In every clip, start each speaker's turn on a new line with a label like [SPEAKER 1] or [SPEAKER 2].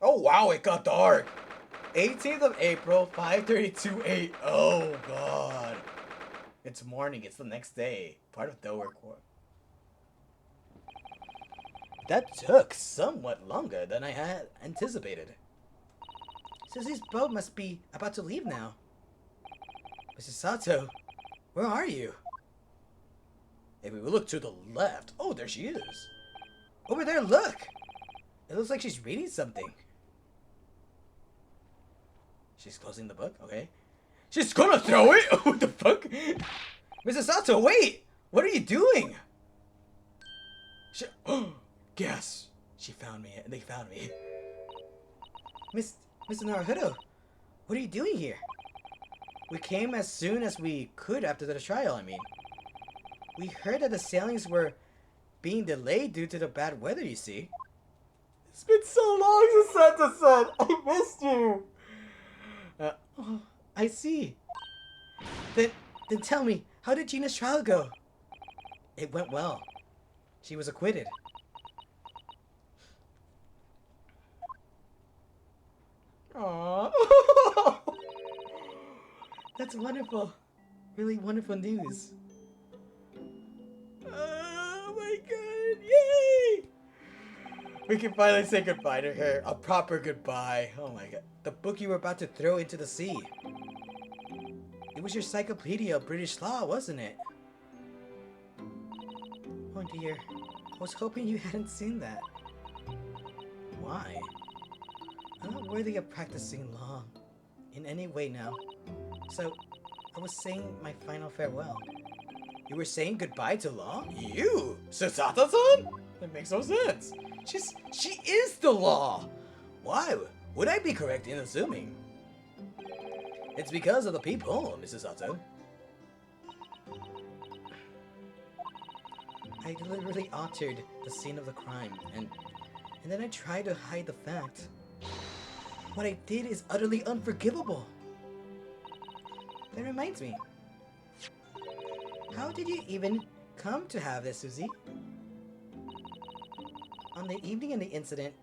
[SPEAKER 1] Oh wow, it got dark. 18th of April, 5:32 a. Oh god. It's morning. It's the next day. Part of Delaware Court. That took somewhat longer than I had anticipated. Susie's boat must be about to leave now. Mrs. Sato, where are you? If we look to the left, oh, there she is. Over there, look! It looks like she's reading something. She's closing the book, okay. She's gonna throw it? What the fuck? Mrs. Sato, wait! What are you doing? Guess. She found me. They found me. Mr. Naruhodo, what are you doing here? We came as soon as we could after the trial, I mean. We heard that the sailings were being delayed due to the bad weather, you see. It's been so long since Santa said, I missed you. Oh, I see. Then tell me, how did Gina's trial go? It went well. She was acquitted. Aww. That's wonderful. Really wonderful news. Oh my god, yay! We can finally say goodbye to her. A proper goodbye. Oh my god. The book you were about to throw into the sea. It was your Encyclopedia of British Law, wasn't it? Oh dear. I was hoping you hadn't seen that. Why? I'm not worthy of practicing law in any way now. So, I was saying my final farewell. You were saying goodbye to law? You? Susato-san? That makes no sense. She is the law! Why would I be correct in assuming? It's because of the people, Mrs. Sato. I deliberately altered the scene of the crime, and then I tried to hide the fact. What I did is utterly unforgivable. That reminds me. How did you even come to have this, Susie? On the evening of the incident,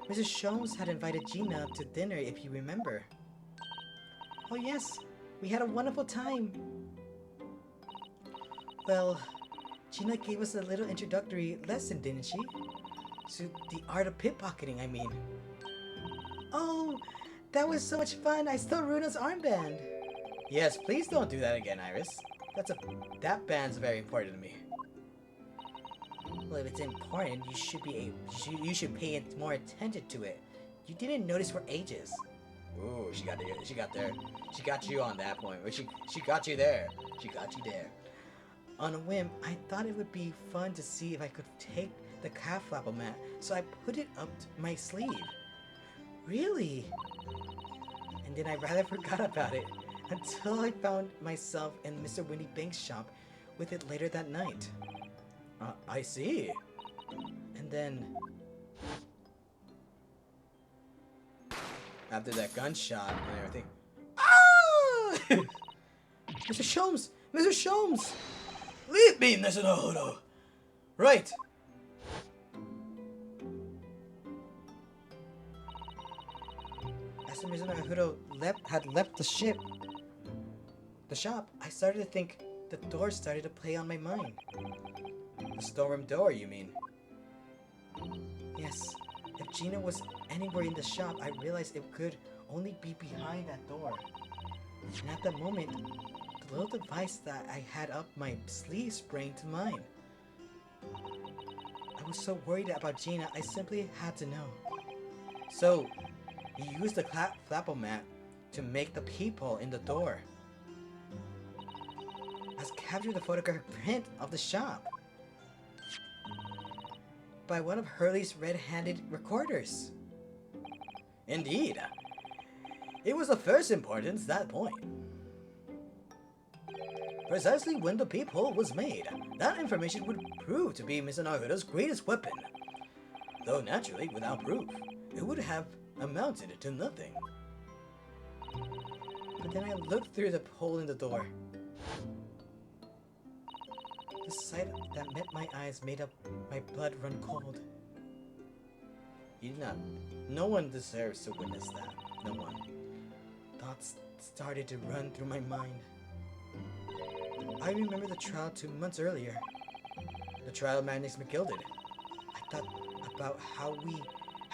[SPEAKER 1] Mrs. Sholmes had invited Gina to dinner, if you remember. Oh yes, we had a wonderful time. Well, Gina gave us a little introductory lesson, didn't she? To the art of pickpocketing, I mean. Oh, that was so much fun. I stole Runa's armband. Yes, please don't do that again, Iris. That band's very important to me. Well, if it's important, you should pay more attention to it. You didn't notice for ages. Ooh, she got you on that point. She got you there. She got you there. On a whim, I thought it would be fun to see if I could take the calf flapper mat, so I put it up my sleeve. Really? And then I rather forgot about it until I found myself in Mr. Winnie Banks' shop with it later that night. I see. And then, after that gunshot and everything. Ah! Mr. Sholmes! Mr. Sholmes! Leave me, Mr. Naruhodo! Right! As Mr. Naruhodo had left the shop, I started to think the door started to play on my mind. The storeroom door, you mean? Yes. If Gina was anywhere in the shop, I realized it could only be behind that door. And at that moment, the little device that I had up my sleeve sprang to mind. I was so worried about Gina, I simply had to know. So, you used the flapper mat to make the peephole in the door. As captured the photographic print of the shop by one of Hurley's red-handed recorders. Indeed. It was of first importance at that point. Precisely when the peephole was made, that information would prove to be Mr. Naruhodo's greatest weapon. Though naturally, without proof, it would have amounted to nothing. But then I looked through the hole in the door. The sight that met my eyes made my blood run cold. You did not. No one deserves to witness that. No one. Thoughts started to run through my mind. I remember the trial 2 months earlier. The trial of Magnus McGilded. I thought about how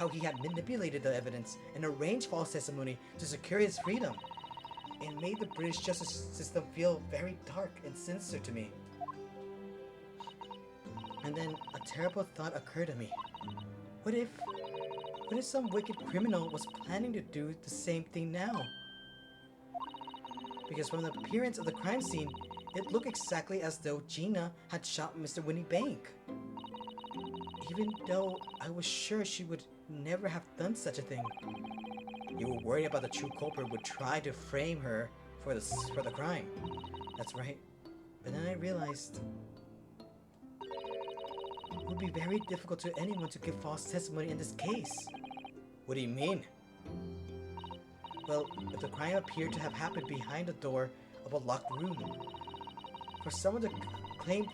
[SPEAKER 1] he had manipulated the evidence and arranged false testimony to secure his freedom. It made the British justice system feel very dark and sinister to me. And then a terrible thought occurred to me. What if some wicked criminal was planning to do the same thing now? Because from the appearance of the crime scene, it looked exactly as though Gina had shot Mr. Winnie Bank. Even though I was sure she would never have done such a thing. You were worried about the true culprit would try to frame her for the crime. That's right. But then I realized it would be very difficult to anyone to give false testimony in this case. What do you mean? Well, if the crime appeared to have happened behind the door of a locked room, for someone to claim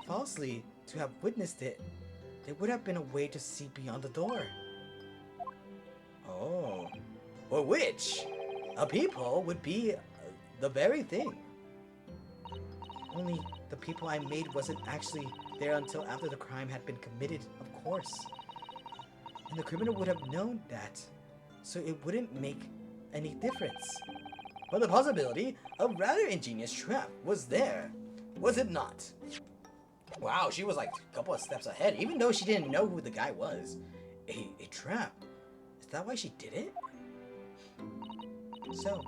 [SPEAKER 1] falsely to have witnessed it, there would have been a way to see beyond the door. Oh. Or which? A peephole would be the very thing. Only the peephole I made wasn't actually there until after the crime had been committed, of course. And the criminal would have known that, so it wouldn't make any difference. But the possibility of rather ingenious trap was there, was it not? Wow, she was like a couple of steps ahead, even though she didn't know who the guy was. A trap. Is that why she did it? So,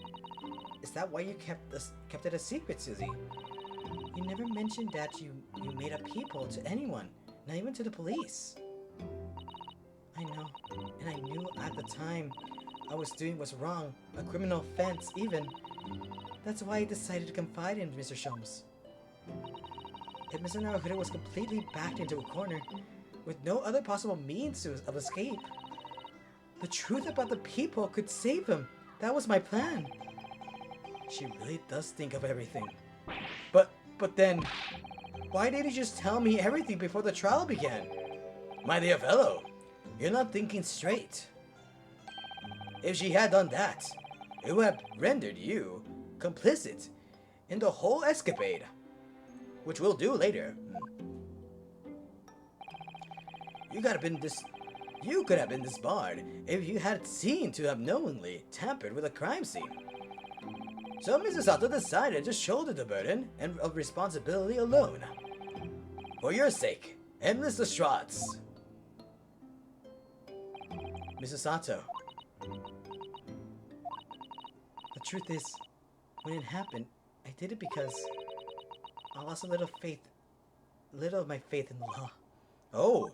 [SPEAKER 1] is that why you kept it a secret, Susie? You never mentioned that you made a peephole to anyone, not even to the police. I know, and I knew at the time I was doing was wrong, a criminal offense even. That's why I decided to confide in Mr. Sholmes. If Mr. Naruhodo was completely backed into a corner, with no other possible means of escape, the truth about the peephole could save him. That was my plan. She really does think of everything. But then, why did you just tell me everything before the trial began? My dear fellow, you're not thinking straight. If she had done that, it would have rendered you complicit in the whole escapade, which we'll do later. You could have been disbarred if you had seen to have knowingly tampered with a crime scene. So Mrs. Sato decided to shoulder the burden of responsibility alone. For your sake, and Mr. Strahd's. Mrs. Sato. The truth is, when it happened, I did it because I lost a little of my faith in the law. Oh.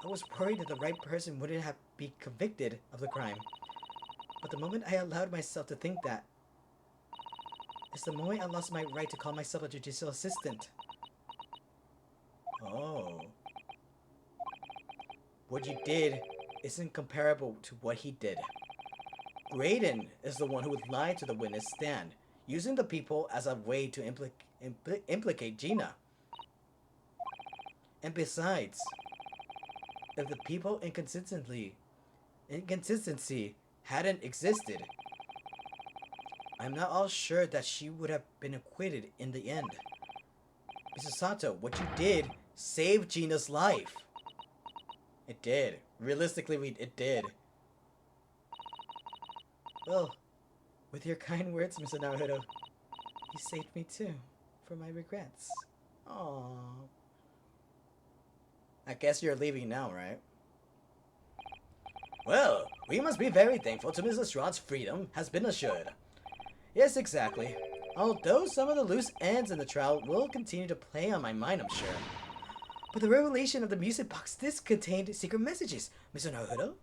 [SPEAKER 1] I was worried that the right person wouldn't have been convicted of the crime. But the moment I allowed myself to think that, is the moment I lost my right to call myself a judicial assistant. Oh. What you did isn't comparable to what he did. Graydon is the one who would lie to the witness stand, using the people as a way to implicate Gina. And besides, if the people inconsistency hadn't existed, I'm not all sure that she would have been acquitted in the end. Mrs. Sato, what you did saved Gina's life. It did. Realistically, it did. Well, with your kind words, Mr. Naruhodo, you saved me too, from my regrets. Aww. I guess you're leaving now, right? Well, we must be very thankful to Mrs. Strahd's freedom has been assured. Yes, exactly. Although some of the loose ends in the trial will continue to play on my mind, I'm sure. But the revelation of the music box disc contained secret messages, Mr. Naruhodo.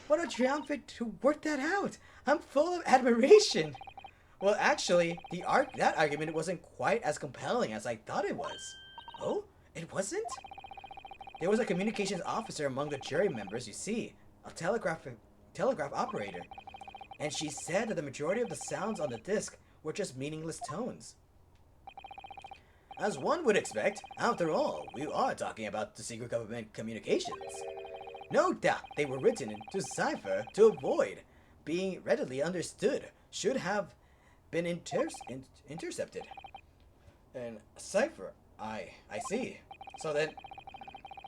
[SPEAKER 1] What a triumphant to work that out! I'm full of admiration! Well, actually, that argument wasn't quite as compelling as I thought it was. Oh? It wasn't? There was a communications officer among the jury members, you see, a telegraph operator, and she said that the majority of the sounds on the disc were just meaningless tones. As one would expect, after all, we are talking about the secret government communications. No doubt they were written into cipher to avoid being readily understood, should have been intercepted. And cipher, I see. So then,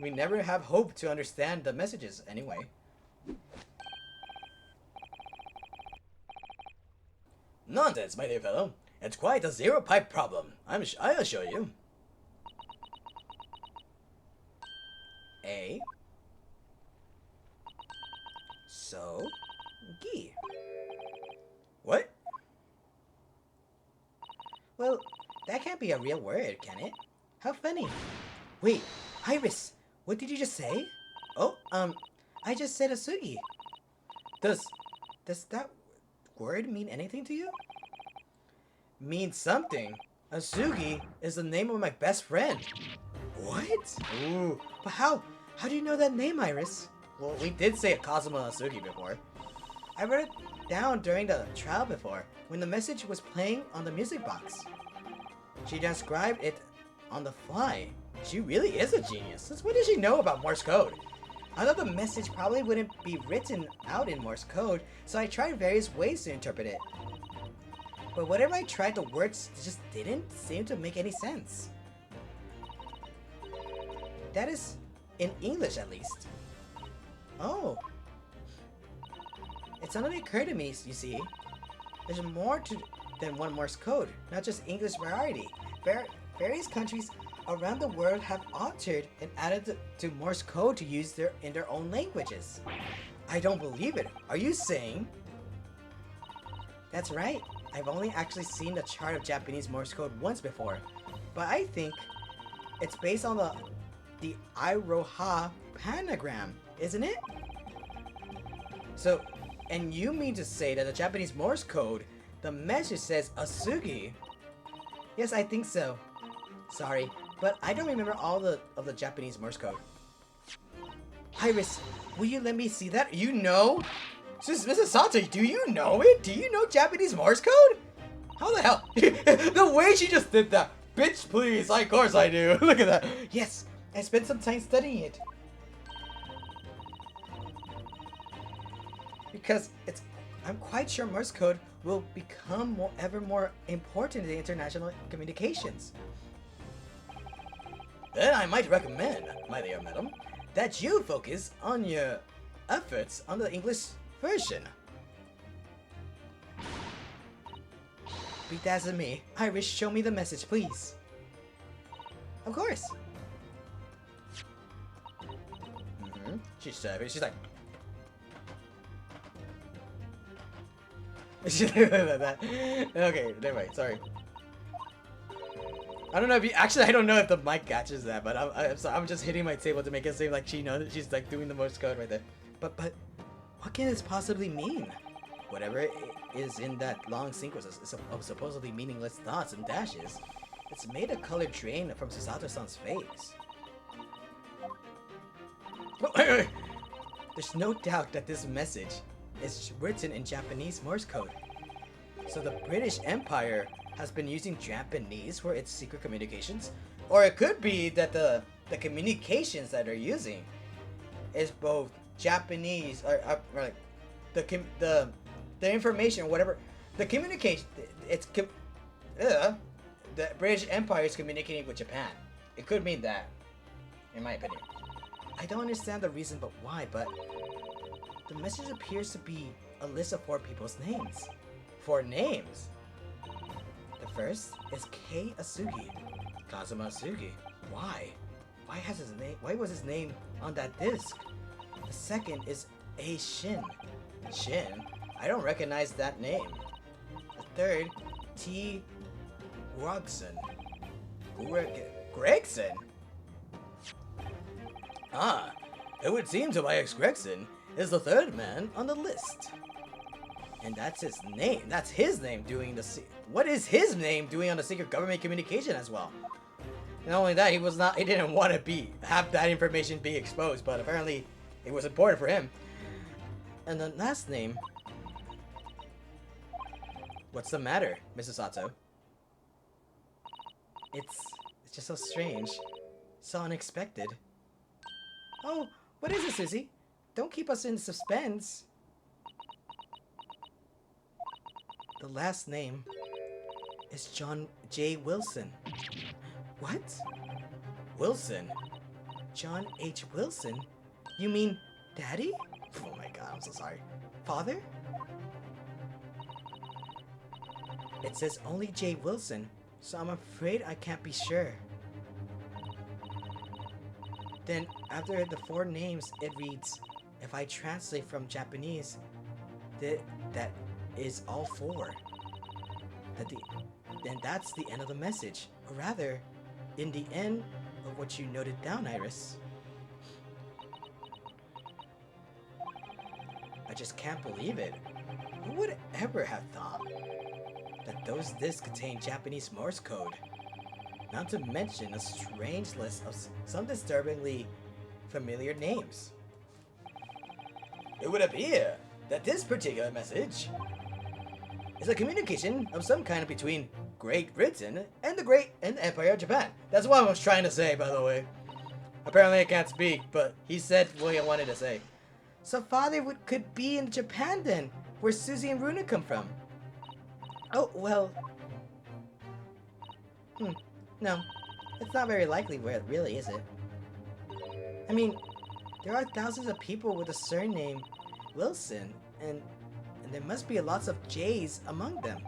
[SPEAKER 1] we never have hope to understand the messages anyway. Nonsense, my dear fellow. It's quite a zero-pipe problem. I'll assure you. A. So. Gi. What? Well, that can't be a real word, can it? How funny. Wait, Iris, what did you just say? Oh, I just said Asugi. Does that word mean anything to you? Means something. Asugi is the name of my best friend. What? Ooh, but how do you know that name, Iris? Well, we did say Kazuma Asugi before. I wrote it down during the trial before, when the message was playing on the music box. She transcribed it on the fly. She really is a genius. Since when did she know about Morse code? I thought the message probably wouldn't be written out in Morse code, so I tried various ways to interpret it. But whatever I tried, the words just didn't seem to make any sense. That is, in English at least. Oh. It suddenly occurred to me, you see. There's more than one Morse code, not just English variety. Various countries around the world have altered and added to Morse code to use in their own languages. I don't believe it. Are you saying? That's right. I've only actually seen the chart of Japanese Morse code once before, but I think it's based on the Iroha pentagram, isn't it? So, and you mean to say that the Japanese Morse code, the message says Asugi? Yes, I think so. Sorry, but I don't remember all of the Japanese Morse code. Iris, will you let me see that? You know? Mrs. Sato, do you know it? Do you know Japanese Morse code? How the hell? The way she just did that. Bitch, please. Of course I do. Look at that. Yes, I spent some time studying it. Because I'm quite sure Morse code will become ever more important in international communications. Then I might recommend, my dear madam, that you focus on your efforts on the English version. Bedazzle me. Iris, show me the message, please. Of course. She's like... Okay, never mind, sorry. I don't know if I don't know if the mic catches that, but I'm just hitting my table to make it seem like she knows that she's like doing the Morse code right there. But what can this possibly mean? Whatever is in that long sequence of supposedly meaningless dots and dashes, it's made a color drain from Susato-san's face. There's no doubt that this message is written in Japanese Morse code. So the British Empire has been using Japanese for its secret communications, or it could be that the communications that they're using is both Japanese or like the information or whatever the communication. The British Empire is communicating with Japan. It could mean that, in my opinion. I don't understand the reason, but why? But the message appears to be a list of 4 people's names. 4 names. The first is Kei Asugi, Kazuma Asugi. Why? Why was his name on that disc? The second is A Shin. Shin? I don't recognize that name. The third, T Gregson. Gregson? Ah, it would seem Tobias Gregson is the 3rd man on the list. And that's his name. That's his name doing the... What is his name doing on the secret government communication as well? Not only that, he didn't want to have that information be exposed, but apparently it was important for him. And the last name... What's the matter, Mrs. Sato? It's It's just so strange. So unexpected. Oh, what is it, Susie? Don't keep us in suspense. The last name is John J. Wilson. What? Wilson? John H. Wilson? You mean Daddy? Oh my god, I'm so sorry. Father? It says only J. Wilson, so I'm afraid I can't be sure. Then, after the four names, it reads, if I translate from Japanese, that is all four. Then that's the end of the message. Or rather, in the end of what you noted down, Iris. I just can't believe it. Who would ever have thought that those discs contain Japanese Morse code? Not to mention a strange list of some disturbingly familiar names. It would appear that this particular message is a communication of some kind between Great Britain and the Empire of Japan. That's what I was trying to say, by the way. Apparently I can't speak, but he said what he wanted to say. So Father could be in Japan then, where Susie and Runa come from. Oh, well... No, it's not very likely where it really, is it? I mean, there are thousands of people with the surname Wilson, and there must be lots of J's among them.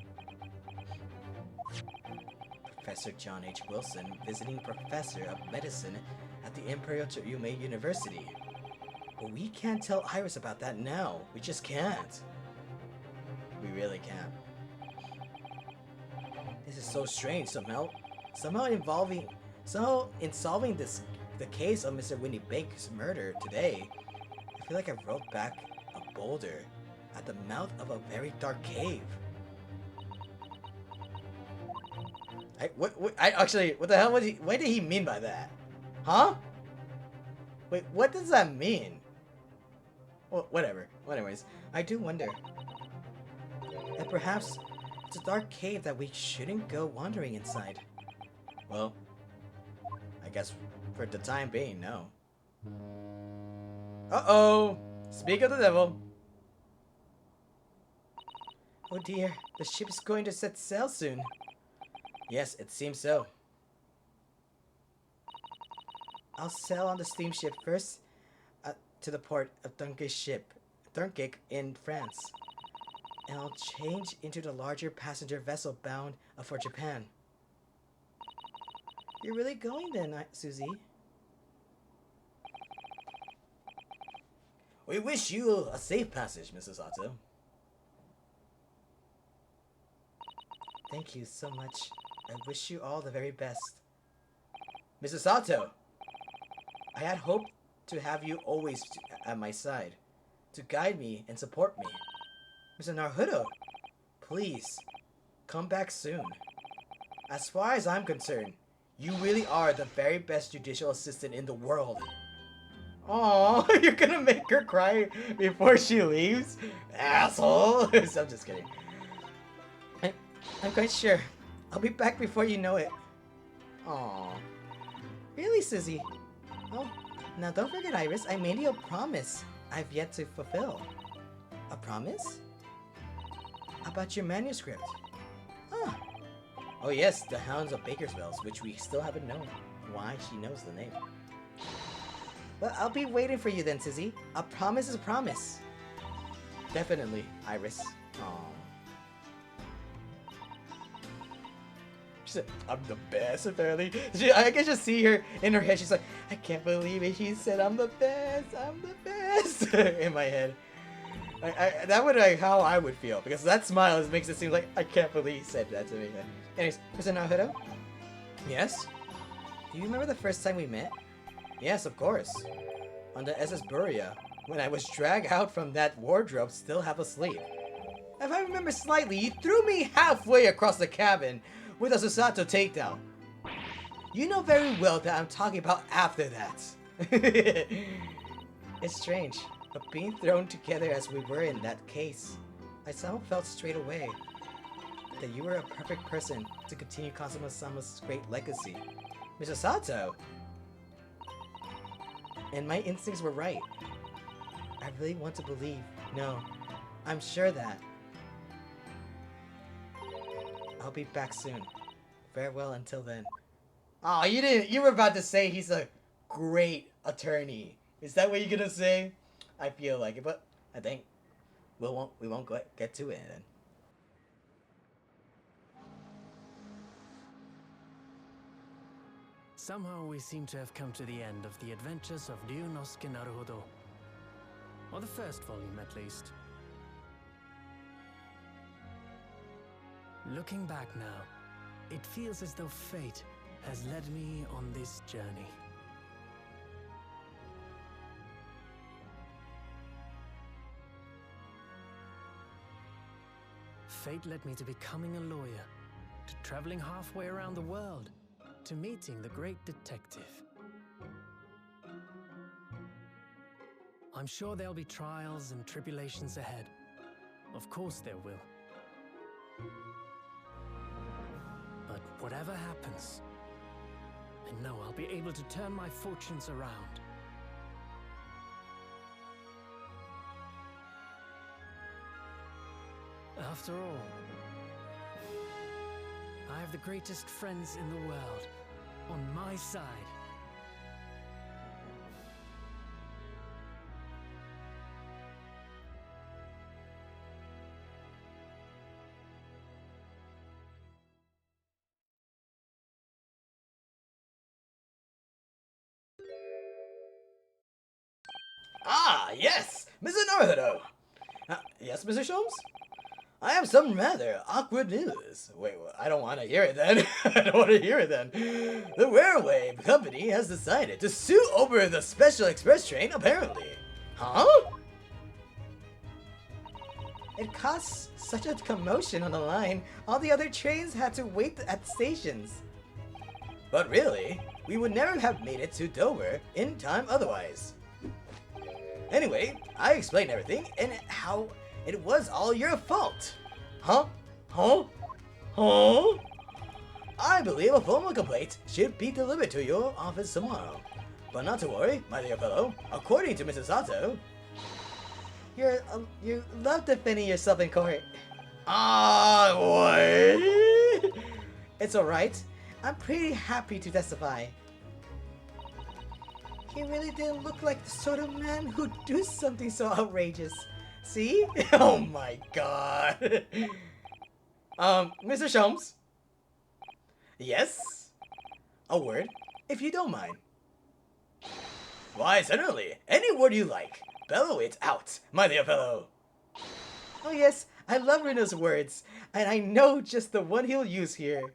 [SPEAKER 1] Professor John H. Wilson, visiting professor of medicine at the Imperial Ryunoske University. But we can't tell Iris about that now. We just can't. We really can't. This is so strange somehow. Somehow in solving the case of Mr. Winnie Bank's murder today, I feel like I rolled back a boulder at the mouth of a very dark cave. What the hell what did he mean by that? Huh? Wait, what does that mean? Well, whatever. Well, anyways, I do wonder. And perhaps it's a dark cave that we shouldn't go wandering inside. Well, I guess for the time being, no. Uh-oh! Speak of the devil. Oh dear, the ship is going to set sail soon. Yes, it seems so. I'll sail on the steamship first to the port of Dunkirk in France. And I'll change into the larger passenger vessel bound for Japan. You're really going then, Susie? We wish you a safe passage, Mrs. Otto. Thank you so much. I wish you all the very best. Mrs. Sato, I had hoped to have you always at my side, to guide me and support me. Mr. Naruto, please, come back soon. As far as I'm concerned, you really are the very best judicial assistant in the world. Aww, you're gonna make her cry before she leaves? Asshole! I'm just kidding. I'm quite sure. I'll be back before you know it. Aww. Really, Susie? Oh, now don't forget, Iris. I made you a promise I've yet to fulfill. A promise? About your manuscript. Huh. Oh yes, the Hounds of Bakersfield, which we still haven't known why she knows the name. Well, I'll be waiting for you then, Susie. A promise is a promise. Definitely, Iris. Aww. She said, I'm the best, apparently. I can just see her in her head. She's like, I can't believe it. She said, I'm the best. I'm the best. In my head. That would be how I would feel. Because that smile makes it seem like, I can't believe he said that to me. Anyways, Mr. Naruto? Yes? Do you remember the first time we met? Yes, of course. On the SS Buria, when I was dragged out from that wardrobe still half asleep. If I remember slightly, you threw me halfway across the cabin with a Susato takedown. You know very well that I'm talking about after that. It's strange, but being thrown together as we were in that case, I somehow felt straight away that you were a perfect person to continue Kazuma-sama's great legacy. Mr. Sato. And my instincts were right. I really want to believe. No, I'm sure that. I'll be back soon. Farewell until then. Oh, you didn't. You were about to say he's a great attorney. Is that what you're gonna say? I feel like it, but I think we won't get to it then.
[SPEAKER 2] Somehow we seem to have come to the end of the adventures of Ryunoske Naruhodo. Or the first volume, at least. Looking back now, it feels as though fate has led me on this journey. Fate led me to becoming a lawyer, to traveling halfway around the world, to meeting the great detective. I'm sure there'll be trials and tribulations ahead. Of course there will. But whatever happens, I know I'll be able to turn my fortunes around. After all, I have the greatest friends in the world on my side.
[SPEAKER 1] Ah, yes! Mr. Naruhodo! Yes, Mr. Sholmes? I have some rather awkward news. Wait, I don't want to hear it then. I don't want to hear it then. The railway company has decided to sue over the special express train, apparently. Huh? It caused such a commotion on the line, all the other trains had to wait at stations. But really, we would never have made it to Dover in time otherwise. Anyway, I explained everything and how it was all your fault. Huh? Huh? Huh? I believe a formal complaint should be delivered to your office tomorrow. But not to worry, my dear fellow. According to Mrs. Sato, you love defending yourself in court. Ah, what? It's alright. I'm pretty happy to testify. He really didn't look like the sort of man who'd do something so outrageous. See? Oh my god. Mr. Sholmes? Yes? A word, if you don't mind. Why, certainly. Any word you like. Bellow it out, my dear fellow. Oh yes, I love Ryuno's words, and I know just the one he'll use here.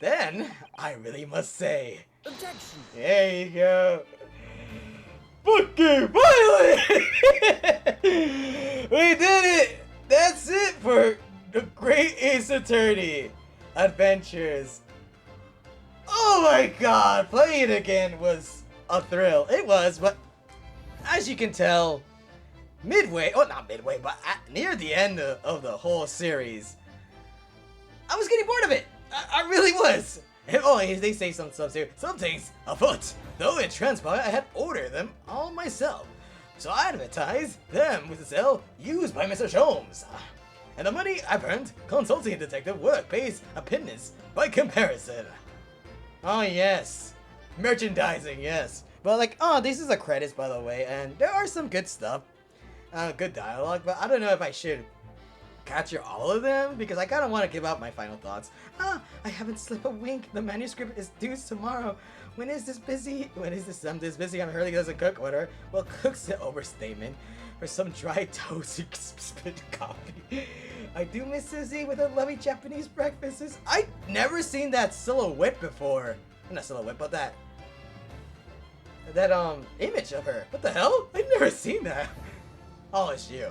[SPEAKER 1] Then, I really must say...
[SPEAKER 2] Objection!
[SPEAKER 1] There you go. Fucking finally! We did it! That's it for the Great Ace Attorney Adventures. Oh my god, playing it again was a thrill. It was, but as you can tell, midway, oh not midway, but near the end of the whole series, I was getting bored of it. I really was. And they say some stuff too. Some things afoot. Though it transpired, I had ordered them all myself. So I advertised them with the sale used by Mr. Sholmes. And the money I've earned consulting detective work pays a pittance by comparison. Oh yes. Merchandising, yes. But like, oh, this is the credits by the way, and there are some good stuff. Good dialogue, but I don't know if I should capture all of them because I kind of want to give out my final thoughts. I haven't slept a wink. The manuscript is due tomorrow. When is this busy? I'm this busy. I'm hardly doesn't cook order. Well, cook's an overstatement. For some dry toast, you spit coffee. I do miss Susie with her lovely Japanese breakfasts. I've never seen that silhouette before. Not silhouette, but that image of her. What the hell? I've never seen that. Oh, it's you.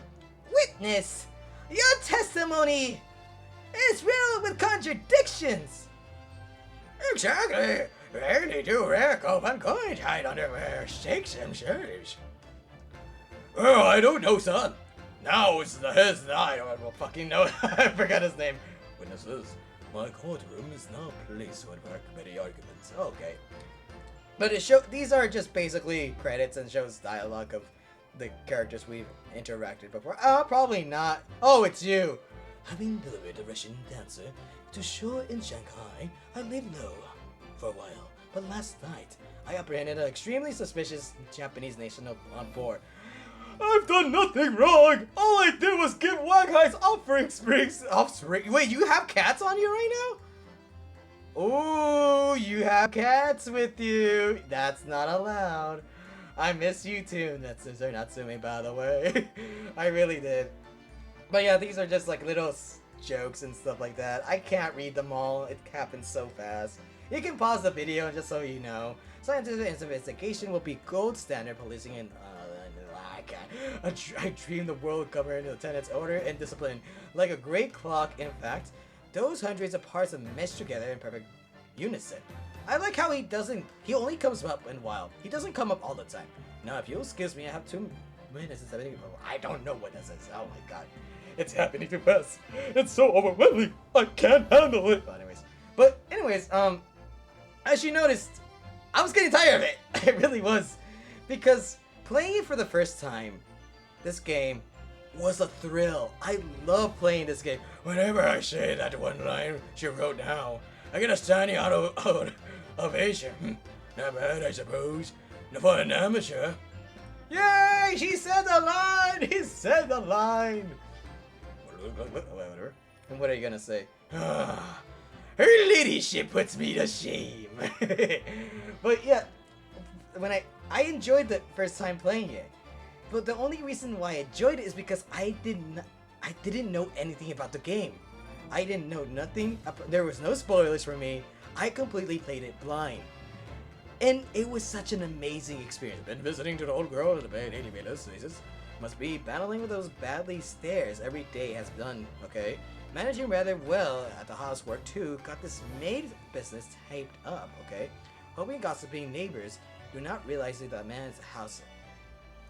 [SPEAKER 1] Witness! Your testimony is riddled with contradictions! Exactly! Any two rare open coins hide under shakes and shirts. Oh, I don't know, son. Now it's his, I don't fucking know. I forgot his name. Witnesses. My courtroom is now a place where there are many arguments. Okay. But these are just basically credits and shows dialogue of the characters we've interacted before. Probably not. Oh, it's you! Having delivered a Russian dancer to show in Shanghai, I laid low for a while. But last night, I apprehended an extremely suspicious Japanese national on board. I've done nothing wrong! All I did was give Waghai's offspring. Wait, you have cats on you right now? Oh, you have cats with you. That's not allowed. I miss you too. That's not sue by the way. I really did. But yeah, these are just like little jokes and stuff like that. I can't read them all. It happens so fast. You can pause the video just so you know. Scientific investigation will be gold standard policing in I dream the world governed the tenants' order and discipline like a great clock. In fact, those hundreds of parts mesh together in perfect unison. I like how he only comes up in while. He doesn't come up all the time. Now, if you'll excuse me, I have 2 minutes and 70. I don't know what this is. Oh my god. It's happening too fast. It's so overwhelming. I can't handle it. But anyways, as you noticed, I was getting tired of it. I really was. Because playing it for the first time, this game was a thrill. I love playing this game. Whenever I say that one line she wrote down, I get a standing ovation. Not bad, I suppose. For an amateur. Yay! She said the line! He said the line! Whatever. And what are you gonna say? Her ladyship puts me to shame. But yeah, when I enjoyed the first time playing it. But the only reason why I enjoyed it is because I didn't know anything about the game. I didn't know nothing. There was no spoilers for me. I completely played it blind. And it was such an amazing experience. Been visiting to the old girl at the Bay Daily Basis. Must be battling with those badly stares every day has done, okay? Managing rather well at the housework too. Got this maid business hyped up, okay? Hoping gossiping neighbors do not realize that the man's house...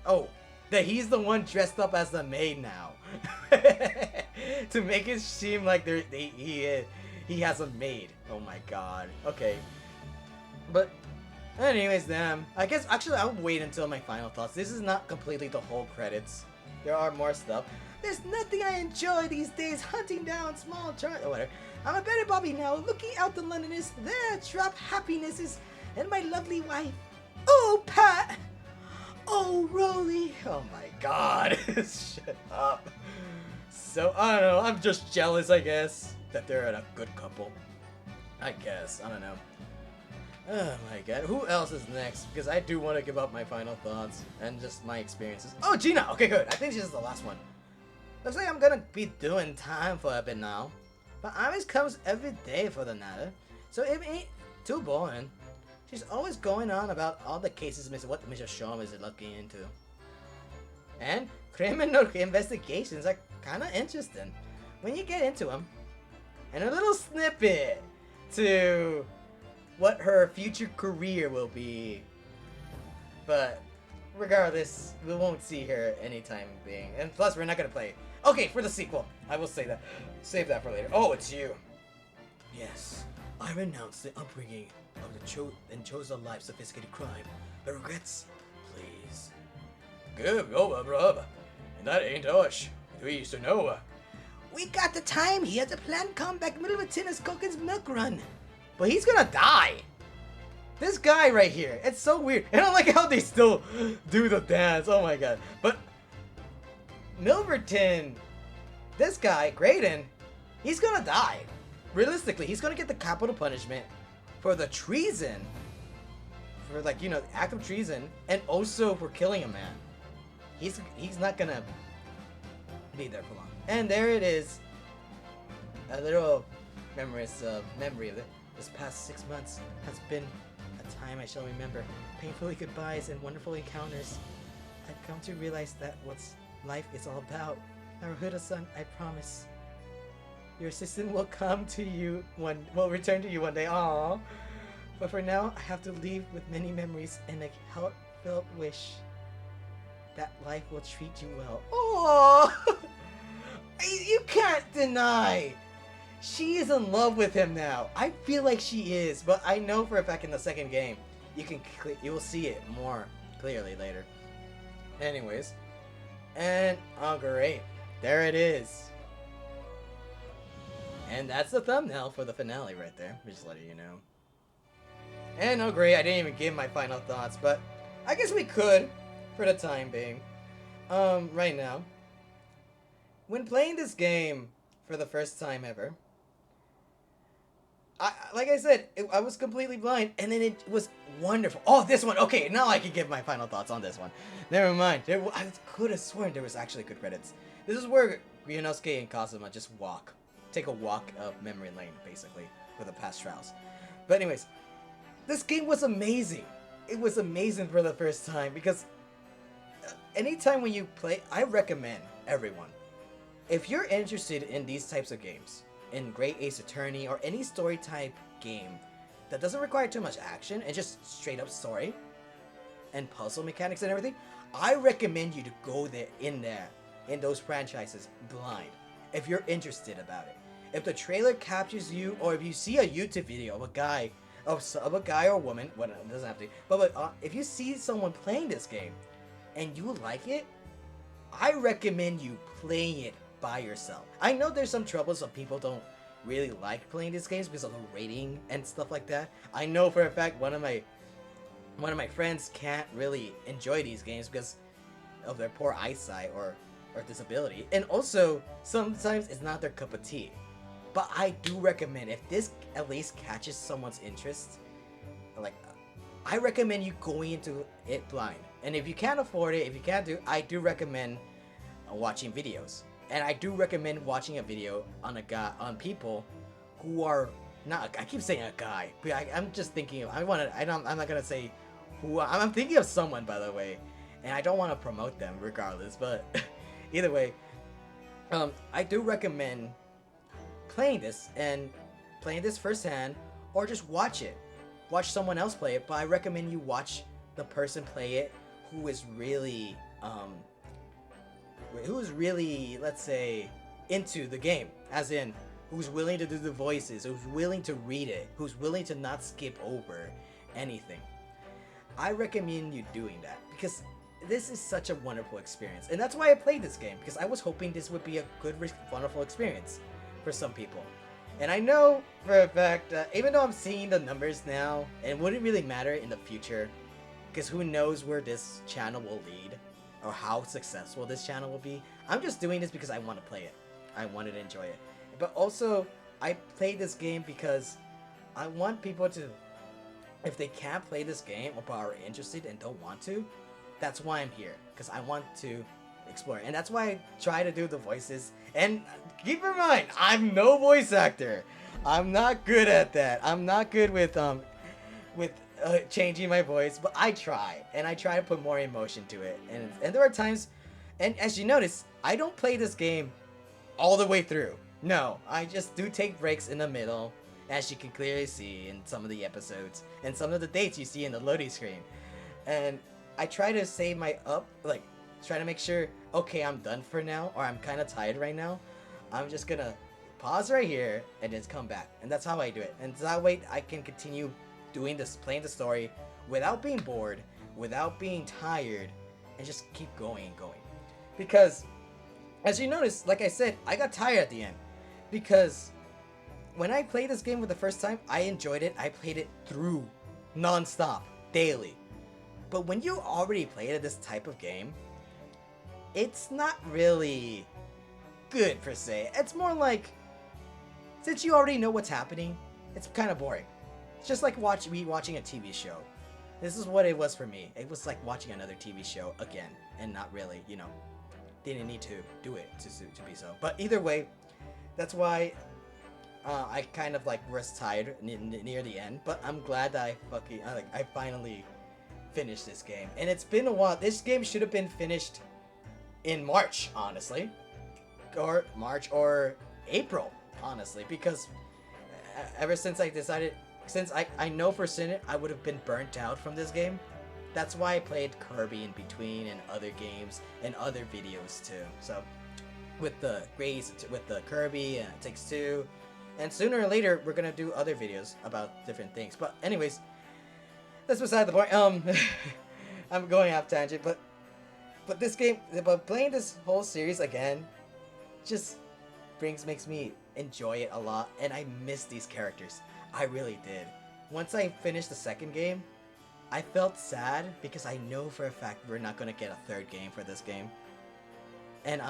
[SPEAKER 1] Oh, that he's the one dressed up as the maid now. To make it seem like he has a maid. Oh my god. Okay. But anyways, damn. I guess actually I'll wait until my final thoughts. This is not completely the whole credits. There are more stuff. There's nothing I enjoy these days hunting down small or whatever. I'm a better Bobby now, looking out the Londoners, there trap happinesses, and my lovely wife. Oh, Pat! Oh, Rolly! Oh my god. Shut up. So, I don't know, I'm just jealous, I guess, that they're a good couple. I guess, I don't know. Oh my god, who else is next? Because I do want to give up my final thoughts and just my experiences. Oh, Gina! Okay, good. I think this is the last one. Looks like I'm gonna be doing time for a bit now. But Iris comes every day for the matter, so it ain't too boring. She's always going on about all the cases what Mr. Sharma is looking into. And criminal investigations are kinda interesting when you get into them. And a little snippet to what her future career will be. But regardless, we won't see her anytime being. And plus, we're not gonna play. Okay, for the sequel, I will say that. Save that for later. Oh, it's you. Yes, I renounced the upbringing of the chose a life sophisticated crime. The regrets, please. Good, over, brother. And that ain't us. We used to know. We got the time. He has a planned comeback middle of a tennis Cokin's milk run. But he's gonna die. This guy right here. It's so weird. And I like how they still do the dance. Oh my god. But Milverton, this guy, Graydon, he's gonna die. Realistically, he's gonna get the capital punishment for the treason. For like, you know, act of treason. And also for killing a man. He's not gonna be there for long. And there it is. A little memory of it. This past 6 months has been a time I shall remember. Painfully goodbyes and wonderful encounters. I've come to realize that what life is all about. Naruhodo-san, I promise. Your assistant will will return to you one day. Aww. But for now, I have to leave with many memories and a heartfelt wish that life will treat you well. Aww. You can't deny. She is in love with him now. I feel like she is, but I know for a fact in the second game, you will see it more clearly later. Anyways, and oh great, there it is. And that's the thumbnail for the finale right there. Just letting you know. And oh great, I didn't even give my final thoughts, but I guess we could for the time being. Right now, when playing this game for the first time ever, like I said, I was completely blind, and then it was wonderful. Oh, this one. Okay, now I can give my final thoughts on this one. Never mind. I could have sworn there was actually good credits. This is where Ryunoske and Kazuma just take a walk up memory lane, basically, with the past trials. But anyways, this game was amazing. It was amazing for the first time, because anytime when you play, I recommend everyone, if you're interested in these types of games, in Great Ace Attorney or any story type game that doesn't require too much action and just straight up story and puzzle mechanics and everything, I recommend you to go in those franchises blind if you're interested about it. If the trailer captures you, or if you see a YouTube video of a guy or woman, well, it doesn't have to, but if you see someone playing this game and you like it, I recommend you playing it by yourself. I know there's some trouble, some people don't really like playing these games because of the rating and stuff like that. I know for a fact one of my friends can't really enjoy these games because of their poor eyesight or disability, and also sometimes it's not their cup of tea. But I do recommend, if this at least catches someone's interest, like, I recommend you going into it blind. And if you can't afford it, if you can't do, I do recommend watching videos. And I do recommend watching a video on on people who are not. I keep saying a guy, but I'm just thinking. I'm not gonna say who. I'm thinking of someone, by the way, and I don't want to promote them regardless. But either way, I do recommend playing this firsthand, or just watch someone else play it. But I recommend you watch the person play it who is really let's say, into the game, as in who's willing to do the voices, who's willing to read it, who's willing to not skip over anything. I recommend you doing that, because this is such a wonderful experience, and that's why I played this game, because I was hoping this would be a good, wonderful experience for some people. And I know for a fact, even though I'm seeing the numbers now, it wouldn't really matter in the future, because who knows where this channel will lead, or how successful this channel will be. I'm just doing this because I want to play it. I wanted to enjoy it. But also, I played this game because I want people to, if they can't play this game or are interested and don't want to, that's why I'm here. Because I want to explore. And that's why I try to do the voices. And keep in mind, I'm no voice actor. I'm not good at that. I'm not good with changing my voice, but I try, and I try to put more emotion to it, and there are times, and as you notice, I don't play this game all the way through. No, I just do take breaks in the middle, as you can clearly see in some of the episodes, and some of the dates you see in the loading screen, and I try to save try to make sure, okay, I'm done for now, or I'm kind of tired right now, I'm just gonna pause right here, and just come back, and that's how I do it, and that way I can continue playing the story without being bored, without being tired, and just keep going and going. Because, as you notice, like I said, I got tired at the end. Because when I played this game for the first time, I enjoyed it. I played it through non-stop, daily. But when you already played this type of game, it's not really good per se. It's more like, since you already know what's happening, it's kind of boring. It's just like watching a TV show. This is what it was for me. It was like watching another TV show again, and not really, didn't need to do it to be so. But either way, that's why I kind of was tired near the end. But I'm glad that I finally finished this game, and it's been a while. This game should have been finished in March, honestly, or March or April, honestly, because ever since I decided. Since I know for certain I would have been burnt out from this game, that's why I played Kirby in between and other games and other videos too. So with the Kirby and It Takes Two, And sooner or later, we're gonna do other videos about different things. But anyways, that's beside the point. I'm going off tangent, but this game, but playing this whole series again, just makes me enjoy it a lot, and I miss these characters. I really did. Once I finished the second game, I felt sad because I know for a fact we're not gonna get a third game for this game, and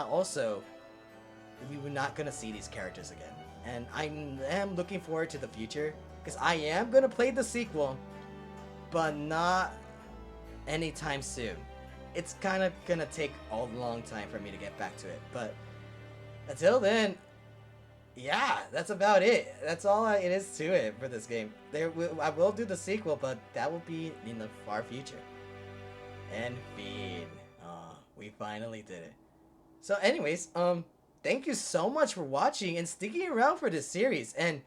[SPEAKER 1] we were not gonna see these characters again. And I am looking forward to the future because I am gonna play the sequel, but not anytime soon. It's kind of gonna take a long time for me to get back to it, but until then, yeah, that's about it. That's all it is to it for this game. I will do the sequel, but that will be in the far future. And Fiend. Oh, we finally did it. So anyways, thank you so much for watching and sticking around for this series. And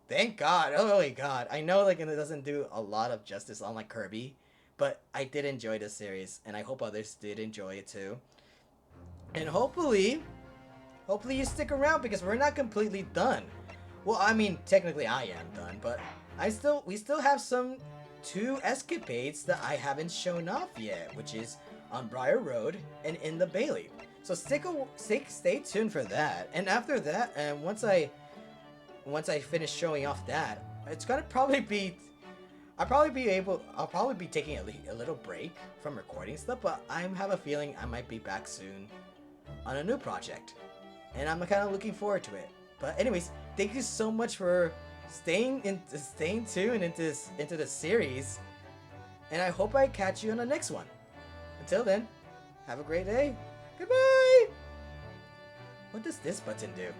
[SPEAKER 1] thank God, oh my God. I know like it doesn't do a lot of justice on like Kirby, but I did enjoy this series, and I hope others did enjoy it too. And hopefully you stick around because we're not completely done. Well, I mean, technically I am done, but we still have some 2 escapades that I haven't shown off yet, which is on Briar Road and in the Bailey. So stay tuned for that. And after that, and once I finish showing off that, it's gonna probably be I'll probably be taking a little break from recording stuff, but I have a feeling I might be back soon on a new project. And I'm kind of looking forward to it. But anyways, thank you so much for staying tuned into the series. And I hope I catch you on the next one. Until then, have a great day. Goodbye! What does this button do?